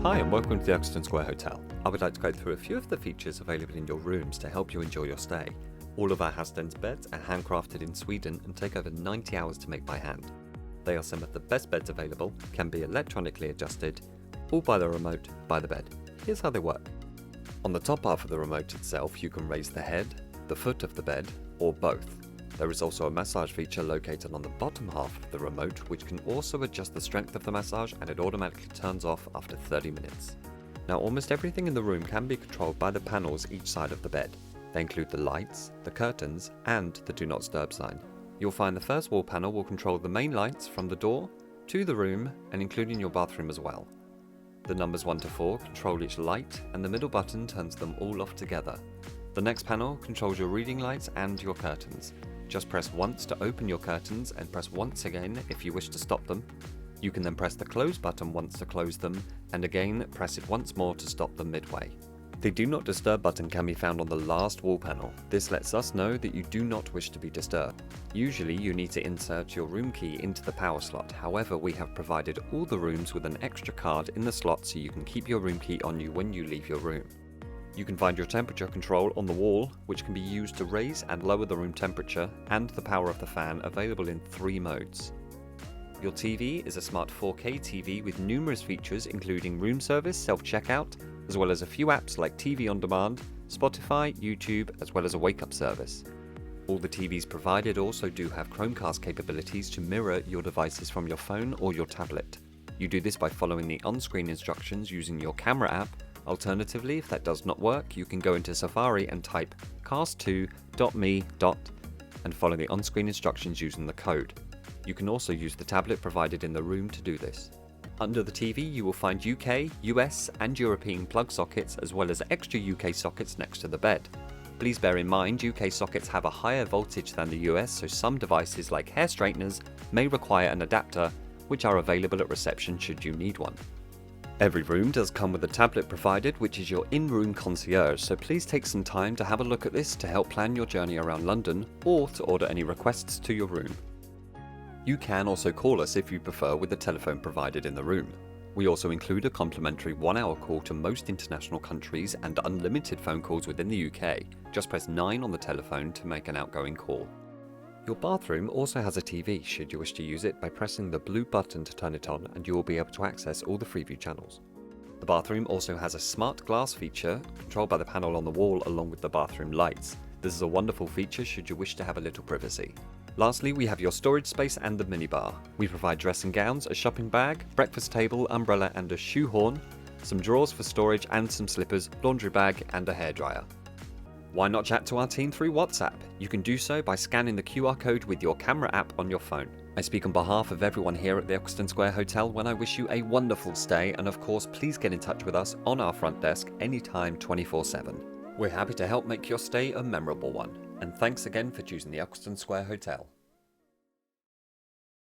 Hi and welcome to the Eccleston Square Hotel. I would like to go through a few of the features available in your rooms to help you enjoy your stay. All of our Hastens beds are handcrafted in Sweden and take over 90 hours to make by hand. They are some of the best beds available, can be electronically adjusted, all by the remote by the bed. Here's how they work. On the top half of the remote itself you can raise the head, the foot of the bed, or both. There is also a massage feature located on the bottom half of the remote which can also adjust the strength of the massage, and it automatically turns off after 30 minutes. Now almost everything in the room can be controlled by the panels each side of the bed. They include the lights, the curtains, and the do not disturb sign. You'll find the first wall panel will control the main lights from the door to the room and including your bathroom as well. The numbers 1 to 4 control each light, and the middle button turns them all off together. The next panel controls your reading lights and your curtains. Just press once to open your curtains and press once again if you wish to stop them. You can then press the close button once to close them, and again press it once more to stop them midway. The do not disturb button can be found on the last wall panel. This lets us know that you do not wish to be disturbed. Usually you need to insert your room key into the power slot, however we have provided all the rooms with an extra card in the slot so you can keep your room key on you when you leave your room. You can find your temperature control on the wall, which can be used to raise and lower the room temperature, and the power of the fan, available in 3 modes. Your TV is a smart 4K TV with numerous features including room service, self-checkout, as well as a few apps like TV on demand, Spotify, YouTube, as well as a wake-up service. All the TVs provided also do have Chromecast capabilities to mirror your devices from your phone or your tablet. You do this by following the on-screen instructions using your camera app. Alternatively, if that does not work, you can go into Safari and type cast2.me. and follow the on-screen instructions using the code. You can also use the tablet provided in the room to do this. Under the TV you will find UK, US and European plug sockets, as well as extra UK sockets next to the bed. Please bear in mind UK sockets have a higher voltage than the US, so some devices like hair straighteners may require an adapter, which are available at reception should you need one. Every room does come with a tablet provided, which is your in-room concierge, so please take some time to have a look at this to help plan your journey around London or to order any requests to your room. You can also call us if you prefer with the telephone provided in the room. We also include a complimentary 1-hour call to most international countries and unlimited phone calls within the UK. Just press 9 on the telephone to make an outgoing call. Your bathroom also has a TV should you wish to use it by pressing the blue button to turn it on, and you will be able to access all the Freeview channels. The bathroom also has a smart glass feature controlled by the panel on the wall along with the bathroom lights. This is a wonderful feature should you wish to have a little privacy. Lastly, we have your storage space and the minibar. We provide dressing gowns, a shopping bag, breakfast table, umbrella and a shoehorn, some drawers for storage and some slippers, laundry bag and a hairdryer. Why not chat to our team through WhatsApp? You can do so by scanning the QR code with your camera app on your phone. I speak on behalf of everyone here at the Eccleston Square Hotel when I wish you a wonderful stay, and of course please get in touch with us on our front desk anytime 24/7. We're happy to help make your stay a memorable one, and thanks again for choosing the Eccleston Square Hotel.